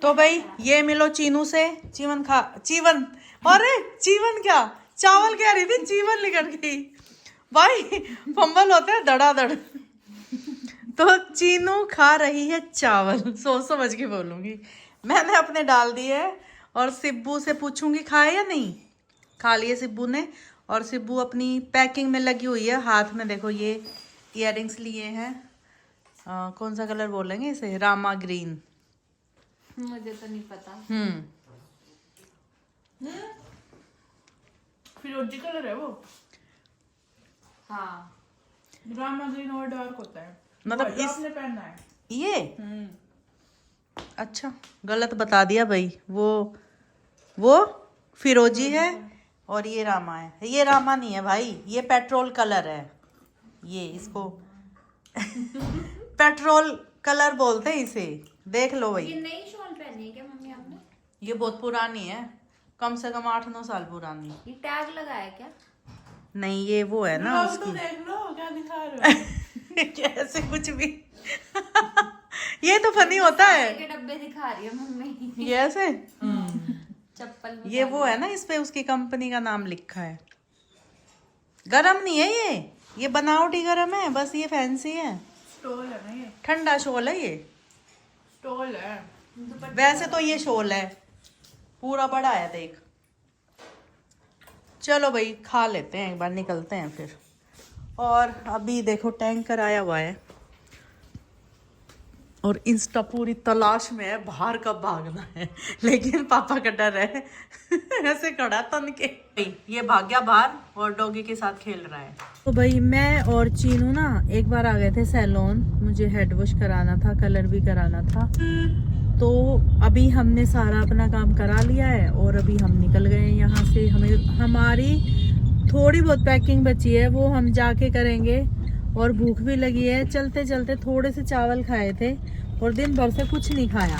तो भाई ये मिलो चीनू से चीवन खा चीवन। अरे चीवन क्या चावल कह रही थी, चीवन निकल गई भाई। फंबल होता है धड़ाधड़। तो चीनू खा रही है चावल, सोच समझ के बोलूंगी। मैंने अपने डाल दिए और सिब्बू से पूछूंगी खाए या नहीं। खा लिए सिब्बू ने, और सिब्बू अपनी पैकिंग में लगी हुई है। हाथ में देखो ये इयररिंग्स लिए हैं। कौन सा कलर बोलेंगे इसे, रामा ग्रीन। मुझे तो नहीं पता। फिरोजी कलर है वो। हाँ रामा ग्रीन और डार्क होता है, मतलब जो आपने पहनना है ये अच्छा गलत बता दिया भाई। वो फिरोजी है और ये रामा है। ये रामा नहीं है भाई, ये पेट्रोल कलर है। ये इसको पेट्रोल कलर बोलते हैं इसे। देख लो भाई। ये नई शॉल पहनी है क्या मम्मी आपने? ये बहुत पुरानी है, कम से कम 8-9 साल पुरानी। ये टैग लगाया क्या? नहीं ये वो है ना ब्लॉग तो उसकी। देख लो क्या दिखा रहे हो। कैसे कुछ भी। ये तो फनी होता है। के डब्बे दिखा रही है मम्मी। ये ऐसे चप्पल ये वो है ना, इस पे उसकी कंपनी का नाम लिखा है। गरम नहीं है ये बनावटी गरम है, बस ये फैंसी है। स्टोल है ना ये, ठंडा शॉल है ये। स्टोल है। वैसे तो ये शॉल है, पूरा बड़ा है देख। चलो भाई खा लेते हैं, एक बार निकलते हैं फिर। और अभी देखो टैंकर आया हुआ है और इंस्टा पूरी तलाश में है बाहर कब भागना है। लेकिन पापा का डर है। ऐसे खड़ा तन के। ये भाग गया बाहर और डॉगी के साथ खेल रहा है। तो भाई मैं और चीनू ना एक बार आ गए थे सैलून। मुझे हेड वॉश कराना था, कलर भी कराना था। तो अभी हमने सारा अपना काम करा लिया है और अभी हम निकल गए यहाँ से। हमारी थोड़ी बहुत पैकिंग बची है, वो हम जाके करेंगे। और भूख भी लगी है। चलते चलते थोड़े से चावल खाए थे और दिन भर से कुछ नहीं खाया।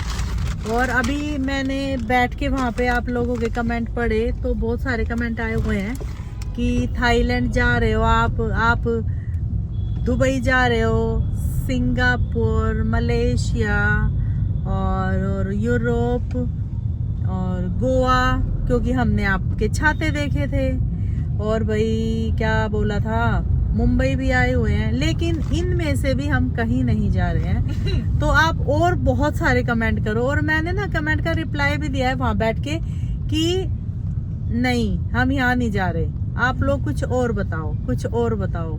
और अभी मैंने बैठ के वहाँ पे आप लोगों के कमेंट पढ़े, तो बहुत सारे कमेंट आए हुए हैं कि थाईलैंड जा रहे हो आप दुबई जा रहे हो, सिंगापुर, मलेशिया और यूरोप और गोवा, क्योंकि हमने आपके छाते देखे थे। और भाई क्या बोला था, मुंबई भी आए हुए हैं। लेकिन इनमें से भी हम कहीं नहीं जा रहे हैं। तो आप और बहुत सारे कमेंट करो। और मैंने ना कमेंट का रिप्लाई भी दिया है वहां बैठ के कि नहीं हम यहाँ नहीं जा रहे, आप लोग कुछ और बताओ, कुछ और बताओ।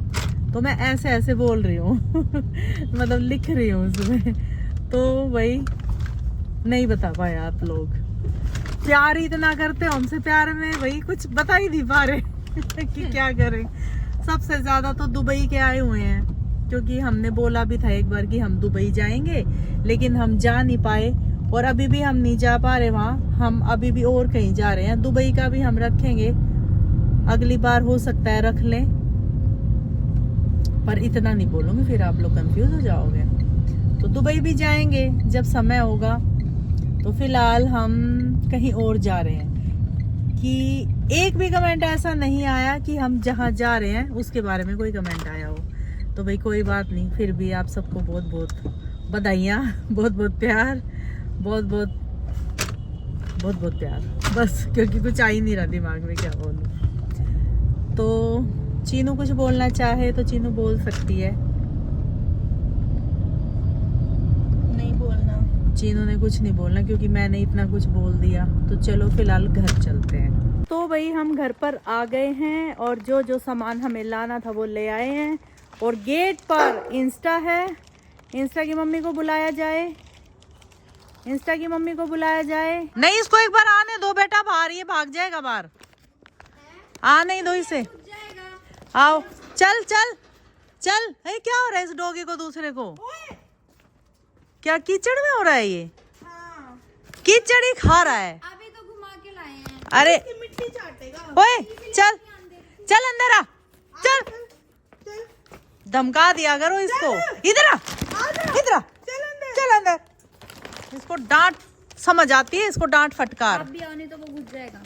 तो मैं ऐसे ऐसे बोल रही हूँ। मतलब लिख रही हूँ उसमें। तो भाई नहीं बता पाए आप लोग। प्यार ही इतना करते हो हमसे, प्यार में भाई कुछ बता ही नहीं पा रहे कि क्या करें। सबसे ज्यादा तो दुबई के आए हुए हैं, क्योंकि हमने बोला भी था एक बार कि हम दुबई जाएंगे, लेकिन हम जा नहीं पाए। और अभी भी हम नहीं जा पा रहे वहाँ। हम अभी भी और कहीं जा रहे हैं। दुबई का भी हम रखेंगे, अगली बार हो सकता है रख लें, पर इतना नहीं बोलूंगी फिर आप लोग कंफ्यूज हो जाओगे। तो दुबई भी जाएंगे जब समय होगा। तो फिलहाल हम कहीं और जा रहे हैं। कि एक भी कमेंट ऐसा नहीं आया कि हम जहाँ जा रहे हैं उसके बारे में कोई कमेंट आया हो। तो भाई कोई बात नहीं, फिर भी आप सबको बहुत बहुत बधाइयाँ, बहुत बहुत प्यार, बहुत बहुत प्यार। बस क्योंकि कुछ आ ही नहीं रहा दिमाग में क्या बोलूं। तो चीनू कुछ बोलना चाहे तो चीनू बोल सकती है। नहीं बोलना, चीनू ने कुछ नहीं बोलना क्योंकि मैंने इतना कुछ बोल दिया। तो चलो फिलहाल घर चलते हैं। तो भाई हम घर पर आ गए हैं और जो जो सामान हमें लाना था वो ले आए हैं। और गेट पर इंस्टा है, इंस्टा की मम्मी को बुलाया जाए, इंस्टा की मम्मी को बुलाया जाए। नहीं इसको एक बार आने दो बेटा, बाहर ये भाग जाएगा बाहर। आने दो इसे, आओ चल चल चल। अरे क्या हो रहा है इस डॉगी को, दूसरे को क्या कीचड़ में हो रहा है ये? हाँ। कीचड़ ही खा रहा है। अभी तो घुमा के लाए हैं। अरे मिट्टी चाटेगा। ओए चल चल अंदर आ, चल धमका दिया करो इसको। इधर आ, इधर आ, चल अंदर। इसको डांट समझ आती है, इसको डांट फटकार। आप भी आने तो वो घुस जाएगा।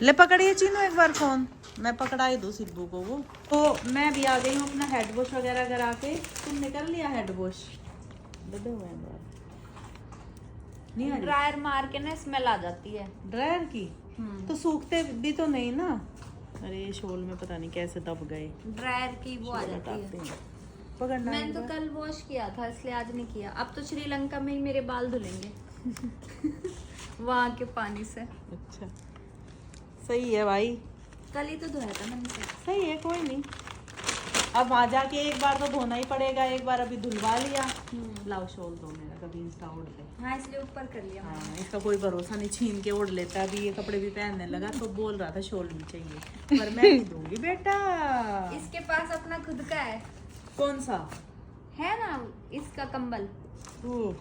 ले पकड़िए चीनू एक बार फोन, मैं पकड़ाई दूँ सिब्बू को वो। तो मैं भी आ गई हूँ अपना हेड वॉश वगैरह करा के। तुमने कर लिया हेड वॉश? नहीं आ रही ड्रायर मार के ना स्मेल आ जाती है। ड्रायर की, तो सूखते भी तो नहीं ना। अरे शॉल में पता नहीं कैसे दब गए। ड्रायर की वो आ जाती है। पकड़ना मैंने एक तो बार। कल वॉश किया था इसलिए आज नहीं किया। अब तो श्रीलंका में ही मेरे बाल धुलेंगे वहाँ के पानी से। अच्छा सही है भाई, कल ही तो धोया था मैंने से। सही है, कोई नहीं। अब वहाँ जाके एक बार तो धोना ही पड़ेगा, एक बार अभी धुलवा लिया। लाओ शॉल दो मेरा, कभी इंस्टा ओढ़ ले। हाँ इसलिए ऊपर कर लिया मैंने। हाँ, इसका कोई भरोसा नहीं, छीन के ओढ़ लेता है। अभी ये कपड़े भी पहनने लगा तो बोल रहा था शॉल भी चाहिए, पर मैं नहीं दूंगी बेटा। इसके पास अपना खुद का है कौन सा है ना, इसका कंबल। वो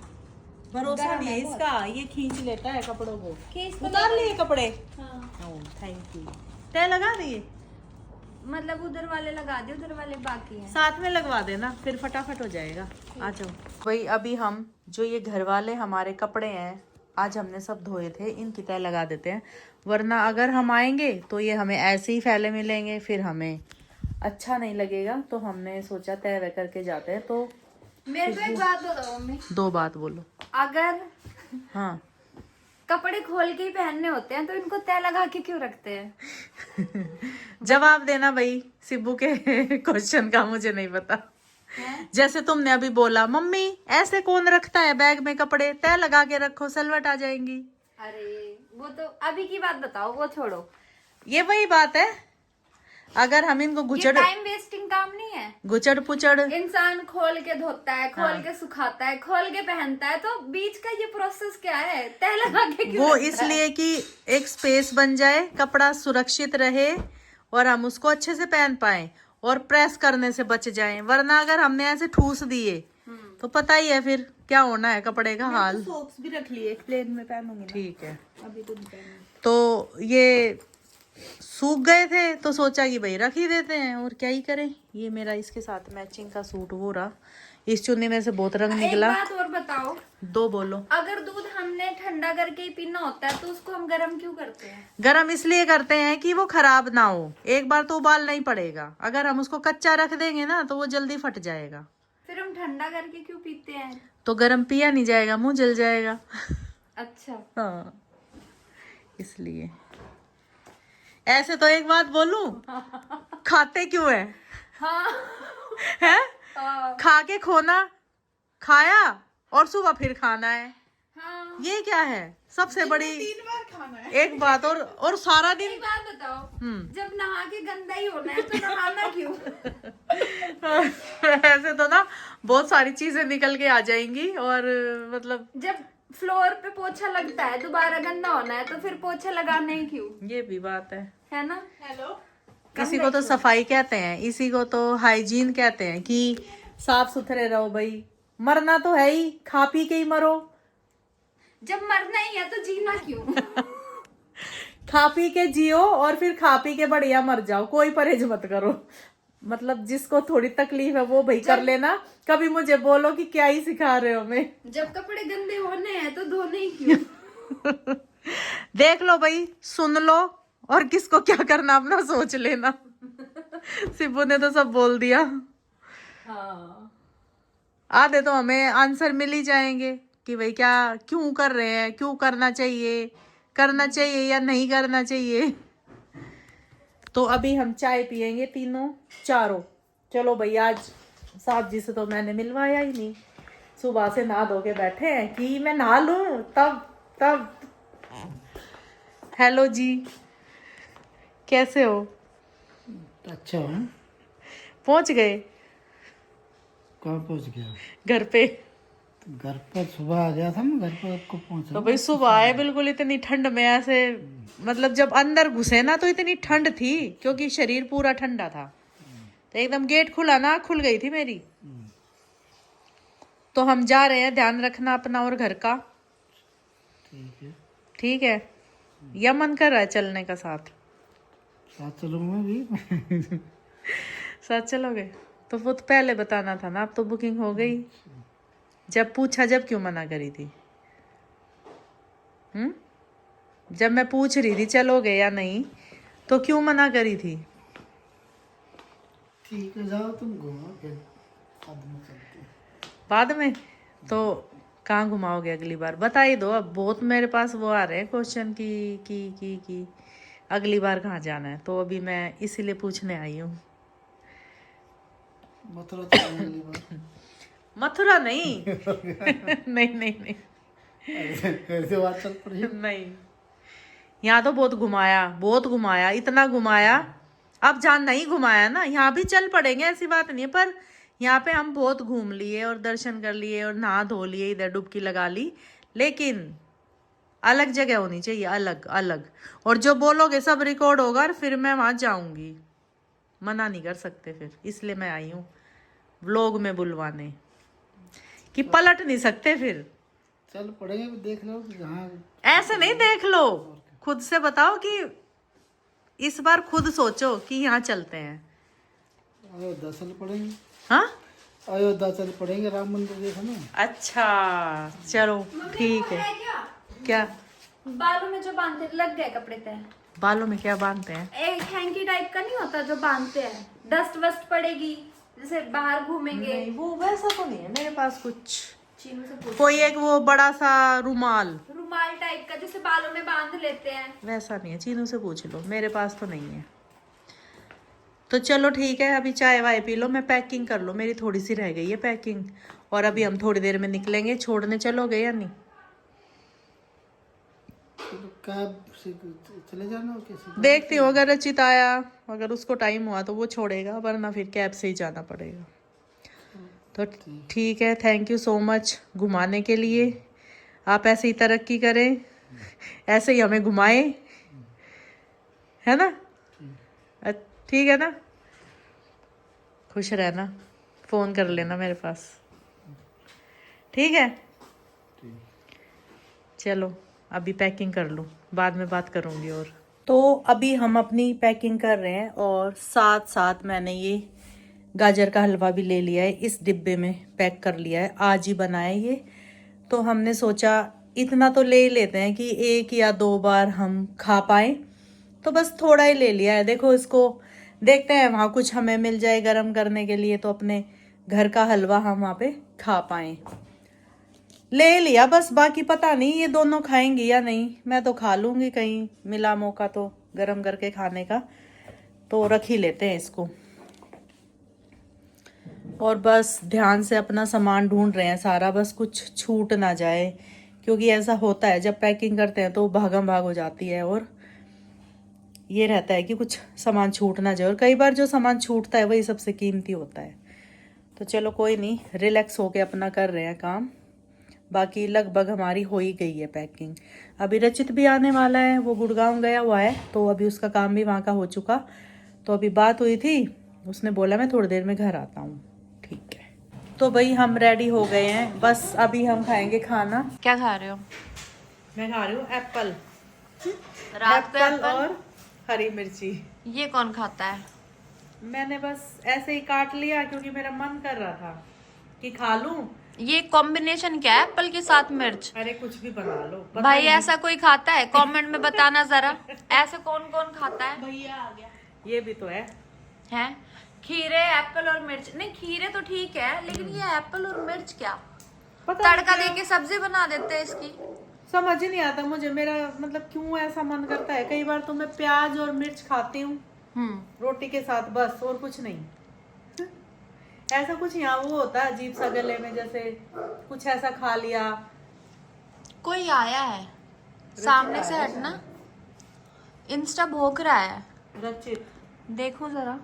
भरोसा गरम नहीं है है बहुत। इसका, ये खींच लेता है कपड़ों को। खींच तो उतार लिए कपड़े। हाँ थैंक यू। तय लगा दिए, मतलब उधर वाले लगा दिए, उधर वाले बाकी हैं। साथ में लगवा देना, फिर फटाफट हो जाएगा। आ जाओ भाई। अभी हम जो ये घर वाले हमारे कपड़े हैं आज हमने सब धोए थे, इनकी तय लगा देते हैं, वरना अगर हम आएंगे तो ये हमें ऐसे ही फैले मिलेंगे, फिर हमें अच्छा नहीं लगेगा। तो हमने सोचा तय वह करके जाते हैं। तो मेरे को एक बात बताओ मम्मी, 2 बात बोलो। अगर हाँ कपड़े खोल के ही पहनने होते हैं तो इनको तय लगा के क्यों रखते हैं? जवाब देना भाई सिब्बू के क्वेश्चन का, मुझे नहीं पता। हैं? जैसे तुमने अभी बोला मम्मी ऐसे कौन रखता है बैग में कपड़े, तय लगा के रखो, सलवट आ जाएंगी। अरे वो तो अभी की बात बताओ, वो छोड़ो। ये वही बात है, अगर हम इनको ये गुचड़ टाइम वेस्टिंग काम नहीं है। गुचड़ पुचड़ इंसान खोल के धोता है, खोल हाँ। के सुखाता है, खोल के पहनता है, तो बीच का ये प्रोसेस क्या है? तय लगा के क्यों वो रखता है? इसलिए कि एक स्पेस बन जाए, कपड़ा सुरक्षित रहे और हम उसको अच्छे से पहन पाए और प्रेस करने से बच जाएं। वरना अगर हमने ऐसे ठूस दिए तो पता ही है फिर क्या होना है कपड़े का हाल। सॉक्स भी रख लिए, प्लेन में पहनूंगी ना। ठीक है, अभी तो नहीं पहनूंगी। तो ये सूख गए थे तो सोचा कि भाई रख ही देते हैं, और क्या ही करें। ये मेरा इसके साथ मैचिंग का सूट वो रहा, इस चुन्नी में से बहुत रंग एक निकला। बात और बताओ, 2 बोलो। अगर दूध हमने ठंडा करके ही पीना होता है तो उसको हम गर्म क्यों करते हैं? गरम इसलिए करते हैं कि वो खराब ना हो, एक बार तो उबालना ही पड़ेगा। अगर हम उसको कच्चा रख देंगे ना तो वो जल्दी फट जाएगा। फिर हम ठंडा करके क्यों पीते हैं? तो गरम पिया नहीं जाएगा, मुंह जल जाएगा। अच्छा हाँ इसलिए। ऐसे तो एक बात बोलूं, खाते क्यों है? हाँ हैं? हाँ खा के खोना, खाया और सुबह फिर खाना है, हाँ। ये क्या है? सबसे बड़ी 3 बार खाना है। एक बात। और सारा दिन एक बात बताओ, जब नहा के गंदा ही होना है तो नहाना क्यों? ऐसे तो ना बहुत सारी चीजें निकल के आ जाएंगी, और मतलब जब फ्लोर पे पोछा लगता है दोबारा गंदा होना है तो फिर पोछा लगाना ही क्यों? ये भी बात है ना? हेलो, इसी को तो सफाई कहते हैं, इसी को तो हाइजीन कहते हैं कि साफ सुथरे रहो भाई। मरना तो है ही, खा पी के ही मरो। जब मरना ही है तो जीना क्यों? खा पी के जियो और फिर खा पी के बढ़िया मर जाओ, कोई परहेज मत करो। मतलब जिसको थोड़ी तकलीफ है वो भाई कर लेना, कभी मुझे बोलो कि क्या ही सिखा रहे हो हमें। जब कपड़े गंदे होने हैं तो धोने ही क्यों? देख लो भाई, सुन लो, और किसको क्या करना अपना सोच लेना। सिब्बू ने तो सब बोल दिया। हाँ आधे तो हमें आंसर मिल ही जाएंगे कि भाई क्या क्यों कर रहे हैं, क्यों करना चाहिए या नहीं करना चाहिए। तो अभी हम चाय पियेंगे चारों। चलो भाई, आज साहब जी से तो मैंने मिलवाया ही नहीं, सुबह से नहा धो के बैठे हैं कि मैं नहा लूं तब। हेलो जी, कैसे हो? अच्छा हूँ। पहुंच गए कहाँ पहुँच गया? घर पे? तो घर पर सुबह आ गया था मैं, घर पर आपको पहुँचा। तो भाई सुबह आए बिल्कुल इतनी ठंड में, ऐसे मतलब जब अंदर घुसे ना तो इतनी ठंड थी, क्योंकि शरीर पूरा ठंडा था। तो एकदम गेट खुला ना, खुल गई थी मेरी। तो हम जा रहे हैं, ध्यान रखना अपना और घर का। ठीक है। ठीक है, या मन कर रहा है चलने का साथ चलूँगा भी। साथ चलोगे? तो वो तो पहले बताना था ना, अब तो बुकिंग हो गई। जब पूछा, जब क्यों मना करी थी? जब मैं पूछ रही थी चलोगे या नहीं तो क्यों मना करी थी? ठीक है, जाओ तुम घूमो, फिर बाद में चलते हैं। बाद में तो कहाँ घुमाओगे अगली बार? बता ही दो। अब बहुत मेरे पास वो आ रहे हैं क्वेश्चन की अगली बार कहाँ जाना है, तो अभी मैं इसीलिए पूछने आई हूँ। मथुरा चलेंगे अगली बार। मथुरा नहीं। नहीं नहीं नहीं कैसे बात चल पड़ी? नहीं, यहाँ तो बहुत घुमाया, इतना घुमाया। अब जहाँ नहीं घुमाया ना, यहाँ भी चल पड़ेंगे, ऐसी बात नहीं है, पर यहाँ पे हम बहुत घूम लिए और दर्शन कर लिए और नहा धो लिए, इधर डुबकी लगा ली। लेकिन अलग जगह होनी चाहिए, अलग अलग। और जो बोलोगे सब रिकॉर्ड होगा और फिर मैं वहाँ जाऊंगी, मना नहीं कर सकते फिर। इसलिए मैं आई हूँ व्लॉग में बुलवाने, कि पलट नहीं सकते फिर। चल पड़ेंगे, देख लो जहाँ। ऐसे नहीं देख लो, खुद से बताओ कि इस बार खुद सोचो कि यहाँ चलते हैं। अयोध्या चल पड़ेंगे। हाँ, अयोध्या चल पड़ेंगे, राम मंदिर देखना। अच्छा चलो ठीक है। क्या बालों में जो बांधते लग गए कपड़े तय। बालों में क्या बांधते हैं? एक हैंकी टाइप का नहीं होता जो बांधते हैं, डस्ट वस्ट पड़ेगी जैसे बाहर घूमेंगे। नहीं, वो वैसा तो नहीं है मेरे पास कुछ। चीनू से पूछ। कोई एक वो बड़ा सा रुमाल टाइप का जैसे बालों में बांध लेते हैं, वैसा नहीं है, चीनू से पूछ लो, मेरे पास तो नहीं है। तो चलो ठीक है, अभी चाय वाय पी लो, मैं पैकिंग कर लो, मेरी थोड़ी सी रह गई है पैकिंग। और अभी हम थोड़ी देर में निकलेंगे, छोड़ने चलोगे या नहीं? कैब से चले जाना और कैसे? देखती हूँ, अगर रचित आया, अगर उसको टाइम हुआ तो वो छोड़ेगा, वरना फिर कैब से ही जाना पड़ेगा। तो ठीक है, थैंक यू सो मच घुमाने के लिए। आप ऐसे ही तरक्की करें, ऐसे ही हमें घुमाएं, है ना? ठीक है ना? खुश रहना, फोन कर लेना मेरे पास, ठीक है? चलो अभी पैकिंग कर लूँ, बाद में बात करूँगी। और तो अभी हम अपनी पैकिंग कर रहे हैं, और साथ साथ मैंने ये गाजर का हलवा भी ले लिया है, इस डिब्बे में पैक कर लिया है, आज ही बनाया ये। तो हमने सोचा इतना तो ले ही लेते हैं कि 1 या 2 बार हम खा पाए, तो बस थोड़ा ही ले लिया है। देखो इसको देखते हैं, वहाँ कुछ हमें मिल जाए गरम करने के लिए, तो अपने घर का हलवा हम वहाँ पे खा पाए। ले लिया बस, बाकी पता नहीं ये दोनों खाएंगी या नहीं। मैं तो खा लूँगी, कहीं मिला मौका तो गरम करके खाने का, तो रख ही लेते हैं इसको। और बस ध्यान से अपना सामान ढूंढ रहे हैं सारा, बस कुछ छूट ना जाए, क्योंकि ऐसा होता है जब पैकिंग करते हैं तो भागम भाग हो जाती है, और ये रहता है कि कुछ सामान छूट ना जाए। और कई बार जो सामान छूटता है वही सबसे कीमती होता है। तो चलो कोई नहीं, रिलैक्स होके अपना कर रहे हैं काम। बाकी लगभग हमारी हो ही गई है पैकिंग। अभी रचित भी आने वाला है, वो गुड़गांव गया हुआ है, तो अभी उसका काम भी वहाँ का हो चुका। तो अभी बात हुई थी, उसने बोला मैं थोड़ी देर में घर आता हूँ। ठीक है, तो भाई हम रेडी हो गए हैं, बस अभी हम खाएंगे खाना। क्या खा रहे हो? मैं खा रही हूँ एप्पल, रात को एप्पल और हरी मिर्ची। ये कौन खाता है? मैंने बस ऐसे ही काट लिया क्योंकि मेरा मन कर रहा था कि खा लूं। ये कॉम्बिनेशन क्या है एप्पल के साथ मिर्च? अरे कुछ भी बना लो, पता भाई नहीं। ऐसा कोई खाता है? कमेंट में बताना जरा, ऐसे कौन कौन खाता है? भैया आ गया, ये भी तो है। हैं? खीरे, एप्पल और मिर्च? नहीं खीरे तो ठीक है, लेकिन ये एप्पल और मिर्च क्या? पता तड़का नहीं दे के सब्जी बना देते हैं इसकी। समझ ही नहीं आता मुझे, मेरा मतलब क्यों ऐसा मन करता है। कई बार तो मैं प्याज और मिर्च खाती हूँ रोटी के साथ, बस, और कुछ नहीं। ऐसा कुछ यहाँ वो होता है अजीब सा गले में, जैसे कुछ ऐसा खा लिया। कोई आया है सामने से हटना, इंस्टा भोग रहा है। रचित देखो जरा,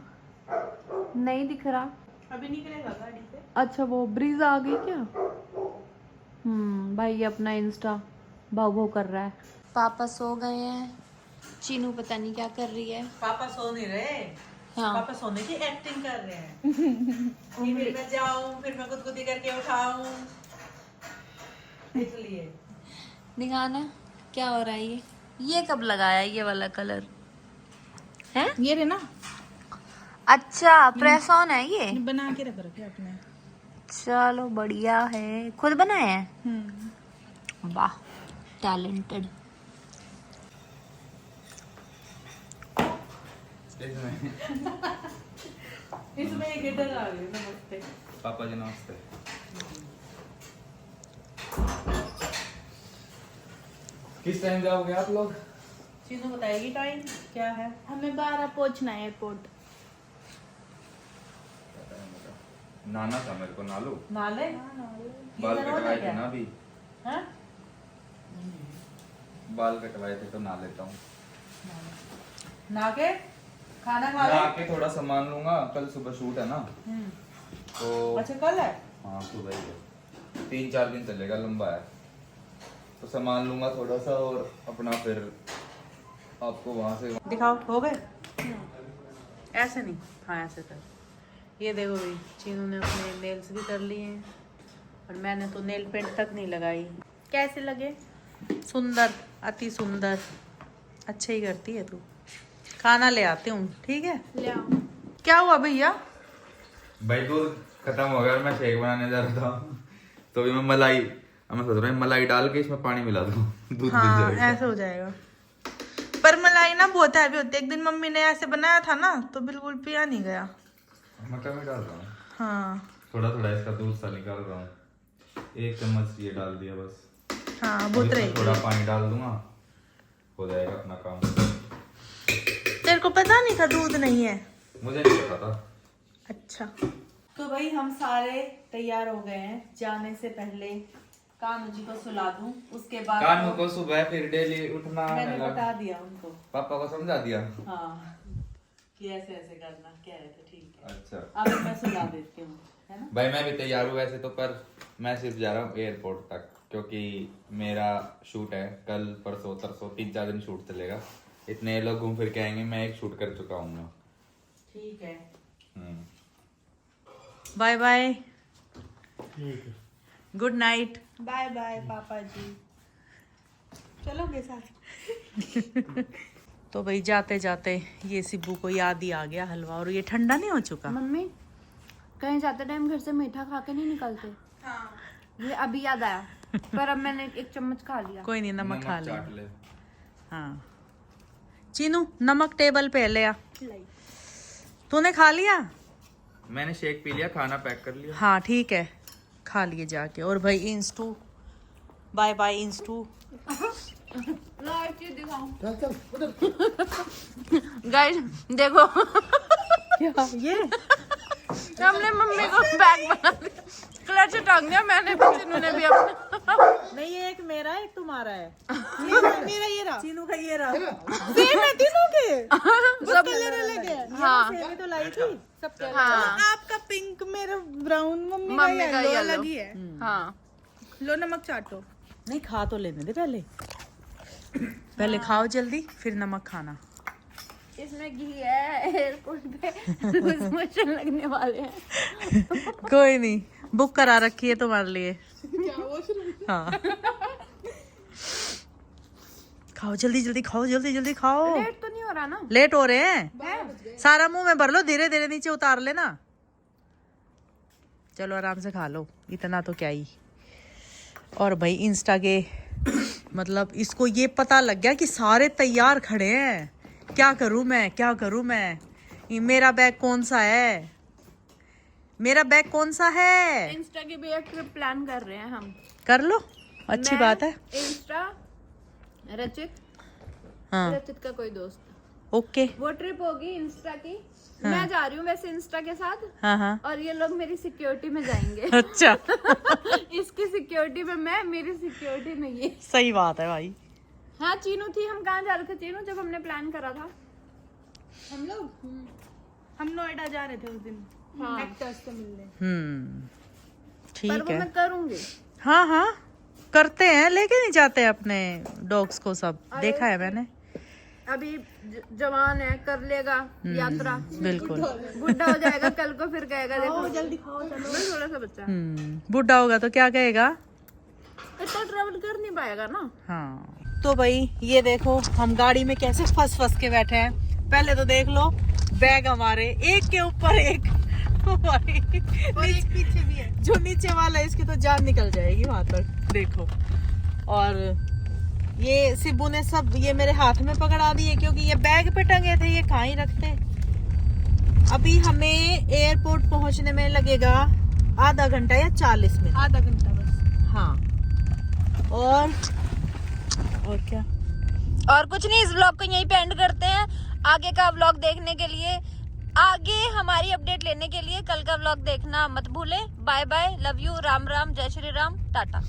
नहीं दिख रहा। अभी निकलेगा गाड़ी से। अच्छा वो ब्रीज आ गई क्या? भाई अपना इंस्टा भाव भाव कर रहा है। पापा सो गए हैं, चीनू पता नहीं क्या कर रही है। पापा सो नहीं रहे, हाँ। पापा सोने की एक्टिंग कर रहे हैं। फिर मैं जाऊं, फिर मैं गुदगुदी करके उठाऊं, इसलिए। दिखाना क्या हो रहा है। ये कब लगाया ये वाला कलर है? ये रे ना, अच्छा प्रेस ऑन है ये। बना के रख रखे अपने। चलो बढ़िया है, खुद बनाया है। वाह टैलेंटेड। इसमें एक गिटार आ गई। नमस्ते पापा जी, नमस्ते। किस टाइम जाओगे आप लोग? चीनू बताएगी टाइम क्या है। हमें 12 पहुंचना है एयरपोर्ट। नाना था मेरे को, नालू नाले बाल इधर हो कटवाए गया? थे ना अभी, हाँ? बाल कटवाए थे तो ना लेता हूँ। ना के खाना खा मैं ले। आके थोड़ा सामान लूंगा, कल सुबह शूट है ना तो। अच्छा कल है। हाँ सुबह ही है, 3-4 दिन चलेगा, लंबा है तो सामान लूंगा थोड़ा सा और अपना फिर आपको वहां से। दिखाओ हो गए। ऐसे नहीं, हाँ ऐसे कर। ये देखो भाई चीनू ने अपने नेल्स भी कर लिए हैं और मैंने तो नेल पेंट तक नहीं लगाई। कैसे लगे? सुंदर, अति सुंदर। अच्छे ही करती है तू। खाना ले आती हूँ, ठीक है? ले आओ। क्या हुआ भैया? भाई दूध खत्म हो गया और मैं शेक बनाने जा रहा था तो अभी मैं मलाई, मैं सोच रहा हूँ मलाई डाल के इसमें पानी मिला दूँ, दूध हाँ मिल जाएगा। ऐसे हो जाएगा। पर मलाई ना बहुत हैवी होती है। एक दिन मम्मी ने ऐसे बनाया था ना तो बिल्कुल पिया नहीं गया। मैं कमी डाल रहा हूँ, हाँ थोड़ा थोड़ा इसका दूध सा निकाल रहा हूँ। 1 चम्मच ये डाल दिया बस। हाँ अब बहुत इसमें रहेगी। थोड़ा पानी डाल दूंगा, हो जाएगा अपना काम। तेरे को पता नहीं था दूध नहीं है? मुझे नहीं पता था। अच्छा तो भाई हम सारे तैयार हो गए हैं। जाने से पहले कानू जी को सुला दूं, उसके बाद कानू को सुबह फिर डेली उठना मैंने लगा। बता दिया उनको। पापा को समझा दिया। हाँ कि ऐसे ऐसे करना, कह रहे थे ठीक है। अच्छा अब मैं सुला देती हूँ, है ना? भाई मैं भी तैयार हूँ वैसे तो, पर मैं सिर्फ जा रहा हूँ एयरपोर्ट तक क्योंकि मेरा शूट है कल परसों तरसों, 3-4 दिन शूट चलेगा। इतने लोग घूम फिर के आएंगे, मैं एक शूट कर चुका हूँ मैं। ठीक है, हम्म। बाय बाय, ठीक है। Good night. बाय बाय पापा जी। चलोगे साथ? तो भाई जाते जाते ये सिब्बू को याद ही आ गया हलवा, और ये ठंडा नहीं हो चुका। मम्मी कहीं जाते टाइम घर से मीठा खा के नहीं निकलते। हाँ। ये अभी याद आया, पर अब मैंने 1 चम्मच खा लिया। कोई नहीं, नमक खा ले। चाट ले। हाँ चीनू नमक टेबल पे ले आ। लाई। तूने खा लिया? मैंने शेक पी लिया, खाना पैक कर लिया। हाँ ठीक है, खा लिए जाके। और भाई इंस्टू, बाय बाय इंस्टू। चल चल उधर। गाइस देखो क्या ये? हमने मम्मी को बैग बना दिया, क्लच टांग दिया मैंने भी, चिन्नू ने भी अपना। नहीं ये एक मेरा है, एक तुम्हारा है। मेरा ये रहा। चीनू का ये रहा। सेम है तीनों के। सब अलग है। हाँ सेम ही तो लाई थी। सब हाँ आपका पिंक, मेरा ब्राउन, मम्मी का yellow। अलग ही है। हाँ लो नमक चाटो। नहीं खा तो लेने दे पहले। पहले खाओ जल्दी, फिर नमक खाना। इसमें घी है, एयरपोर्ट पे लूज मोशन लगने वाले हैं। कोई नहीं, बुक करा रखी है तुम्हारे लिए। हाँ खाओ जल्दी जल्दी, खाओ जल्दी जल्दी खाओ। लेट तो नहीं हो रहा ना? लेट हो रहे हैं, सारा मुंह में भर लो, धीरे धीरे नीचे उतार लेना। चलो आराम से खा लो, इतना तो क्या ही। और भाई इंस्टा के मतलब इसको ये पता लग गया कि सारे तैयार खड़े हैं। क्या करूं मैं, क्या करूं मैं? ये मेरा बैग कौन सा है, मेरा बैग कौन सा है? इंस्टा की भी एक ट्रिप प्लान कर रहे हैं हम। कर लो, अच्छी मैं, बात है। इंस्टा, रचित, हाँ रचित का कोई दोस्त, ओके। वो ट्रिप होगी इंस्टा की। मैं जा रही हूँ वैसे इंस्टा के साथ, हाँ हाँ और ये लोग मेरी सिक्योरिटी में जाएंगे। अच्छा इसकी सिक्योरिटी में मैं, मेरी सिक्योरिटी में ये। सही बात है भाई। हाँ चीनू थी, हम कहाँ जा रहे थे चीनू जब हमने प्लान करा था? हम लोग हम नोएडा जा रहे थे उस दिन हाँ। एक्टर्स से मिलने। पर ठीक वो है। मैं करूंगी। हाँ हाँ करते हैं, लेके नहीं जाते अपने डॉग्स को, सब देखा है मैंने। अभी जवान है, कर लेगा यात्रा। बिल्कुल। बुढ़ा हो जाएगा कल को, फिर कहेगा देखो जल्दी खाओ चलो। बस थोड़ा सा बच्चा बुढ़ा होगा तो क्या कहेगा? इतना ट्रेवल कर नहीं पाएगा ना। हाँ तो भाई ये देखो हम गाड़ी में कैसे फंस के बैठे हैं। पहले तो देख लो बैग हमारे एक के ऊपर एक और एक पीछे भी है। जो नीचे वाला है इसकी तो जान निकल जाएगी वहां तक, देखो। और ये सिब्बू ने सब ये मेरे हाथ में पकड़ा दिए क्योंकि ये बैग पे टंगे थे, ये कहाँ ही रखते। अभी हमें एयरपोर्ट पहुंचने में लगेगा आधा घंटा या 40 मिनट। आधा घंटा बस। हाँ और क्या। और कुछ नहीं, इस व्लॉग को यहीं पे एंड करते हैं। आगे का व्लॉग देखने के लिए, आगे हमारी अपडेट लेने के लिए कल का व्लॉग देखना मत भूलें। Bye bye, love you, Ram Ram, जय श्री राम, टाटा।